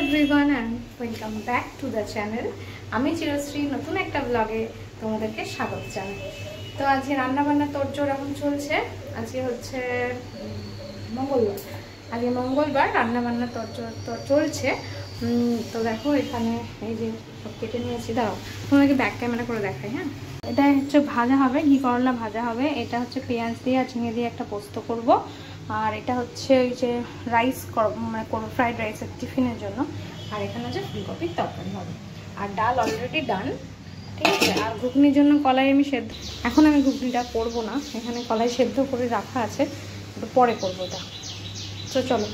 Everyone and welcome back to the channel. আমি চিরশ্রী নতুন একটা ব্লগে তোমাদেরকে স্বাগত জানাই। তো আজকে রান্নাবান্না তোড়জোড় এখন চলছে। আজকে হচ্ছে মঙ্গলবার। আজকে মঙ্গলবার রান্নাবান্না তোড়জোড় তো চলছে। তো দেখো এখানে এই যে সব কেটে নিয়েছি, দাও তোমাকে ব্যাক ক্যামেরা করে দেখাই। হ্যাঁ, এটা হচ্ছে ভাজা হবে, ঘি করলা ভাজা হবে। এটা হচ্ছে পেঁয়াজ দিয়ে আর ঝিঙে দিয়ে একটা পোস্ত করব। আর এটা হচ্ছে ওই যে রাইস মানে করবো ফ্রাইড রাইসের টিফিনের জন্য। আর এখানে হচ্ছে ফুলকপির তরকারি হবে। আর ডাল অলরেডি ডান, ঠিক আছে। আর ঘুগনির জন্য কলাই আমি সেদ্ধ, এখন আমি ঘুগনিটা করবো না, এখানে কলাই সেদ্ধ করে রাখা আছে, একটু পরে করবো এটা। তো চলো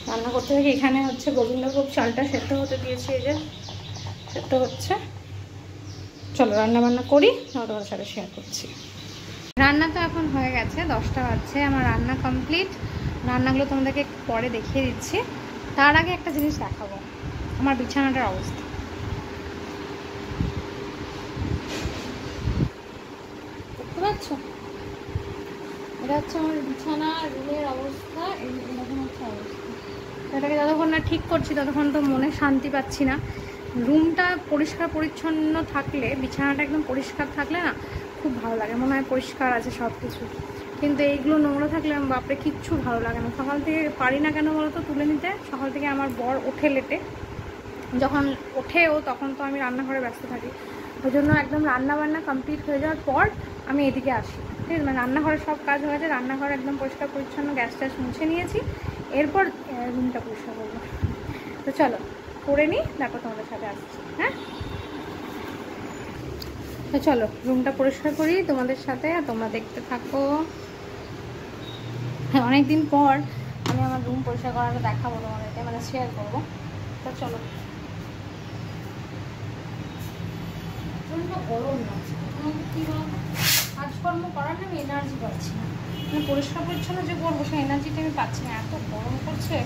রান্না করতে থাকি। এখানে হচ্ছে গোবিন্দভোগ চালটা সেদ্ধ হতে দিয়েছি, এই যে সেদ্ধ হচ্ছে। চলো রান্না বান্না করি, তোমাদের সাথে শেয়ার করছি। রান্না তো এখন হয়ে গেছে, 10টা বাজছে, আমার রান্না কমপ্লিট। রান্নাগুলো তোমাদেরকে পরে দেখিয়ে দিচ্ছি। তার আগে একটা জিনিস দেখাবো, আমার বিছানাটার অবস্থা। দেখতে পাচ্ছ, এটা হচ্ছে আমার বিছানা রুমের অবস্থা। এরকম হচ্ছে অবস্থা। এটাকে যতক্ষণ না ঠিক করছি ততক্ষণ তো মনে শান্তি পাচ্ছি না। রুমটা পরিষ্কার পরিচ্ছন্ন থাকলে, বিছানাটা একদম পরিষ্কার থাকলে না খুব ভালো লাগে, মনে হয় পরিষ্কার আছে সব কিছু। কিন্তু এইগুলো নোংরা থাকলে বাপরে কিচ্ছু ভালো লাগে না। সকাল থেকে পারি না কেন বলো তো তুলে নিতে। সকাল থেকে আমার বর ওঠে লেটে, যখন ওঠেও তখন তো আমি রান্নাঘরে ব্যস্ত থাকি। ওই জন্য একদম রান্নাবান্না কমপ্লিট হয়ে যাওয়ার পর আমি এদিকে আসি, ঠিক আছে। মানে রান্নাঘরে সব কাজ হয়ে গেছে, রান্নাঘর একদম পরিষ্কার পরিচ্ছন্ন, গ্যাস ট্যাস মুছে নিয়েছি। এরপর রুমটা পরিষ্কার করবো। তো চলো করে নিই, তারপর তোমাদের সাথে আসছি। হ্যাঁ, তো চলো রুমটা পরিষ্কার করি তোমাদের সাথে, তোমরা দেখতে থাকো। হ্যাঁ, অনেকদিন পর আমি আমার রুম পরিষ্কার করাটা দেখাবো তোমাদেরকে, মানে শেয়ার করবো। তো চলো। প্রচণ্ড গরম লাগছে, কী বলবো, কাজকর্ম করার আমি এনার্জি পাচ্ছি না। মানে পরিষ্কার পরিচ্ছন্ন যে করবো সেই এনার্জিটা আমি পাচ্ছি না, এত গরম করছে।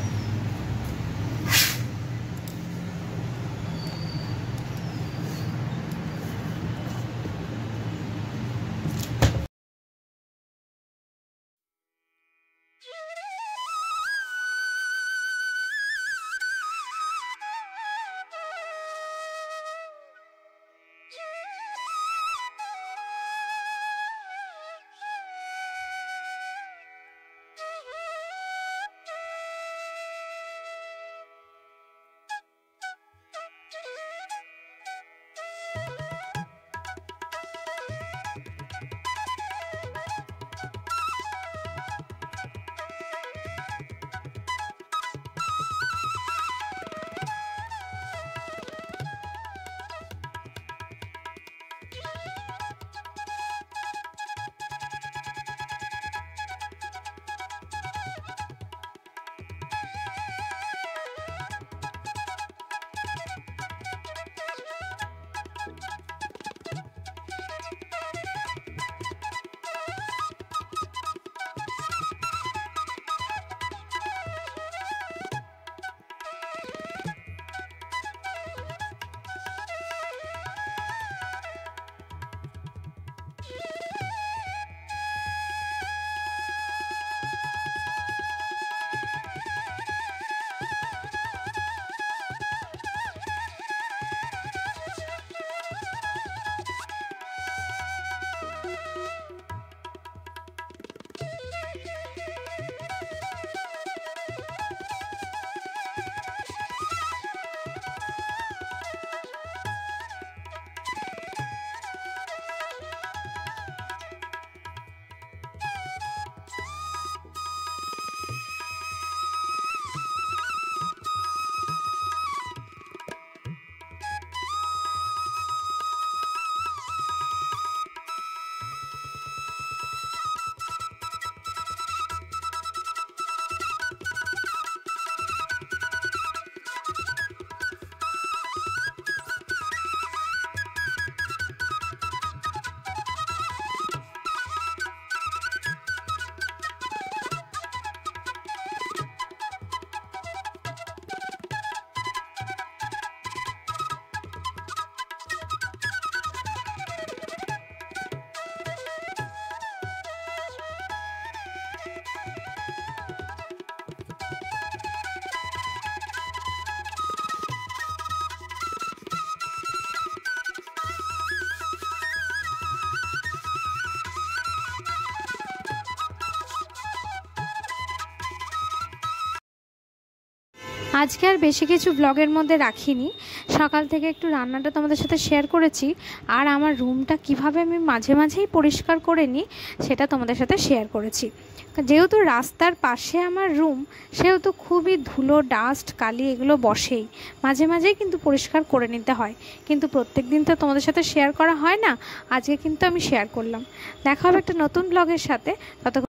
আজকে আর বেশি কিছু ব্লগের মধ্যে রাখিনি, সকাল থেকে একটু রান্নাটা তোমাদের সাথে শেয়ার করেছি, আর আমার রুমটা কিভাবে আমি মাঝে মাঝেই পরিষ্কার করে নিই সেটা তোমাদের সাথে শেয়ার করেছি। যেহেতু রাস্তার পাশে আমার রুম, সেহেতু খুবই ধুলো, ডাস্ট, কালি এগুলো বসেই, মাঝে মাঝেই কিন্তু পরিষ্কার করে নিতে হয়, কিন্তু প্রত্যেক দিন তো তোমাদের সাথে শেয়ার করা হয় না। আজকে কিন্তু আমি শেয়ার করলাম। দেখা হবে একটা নতুন ব্লগের সাথে। ততক্ষণ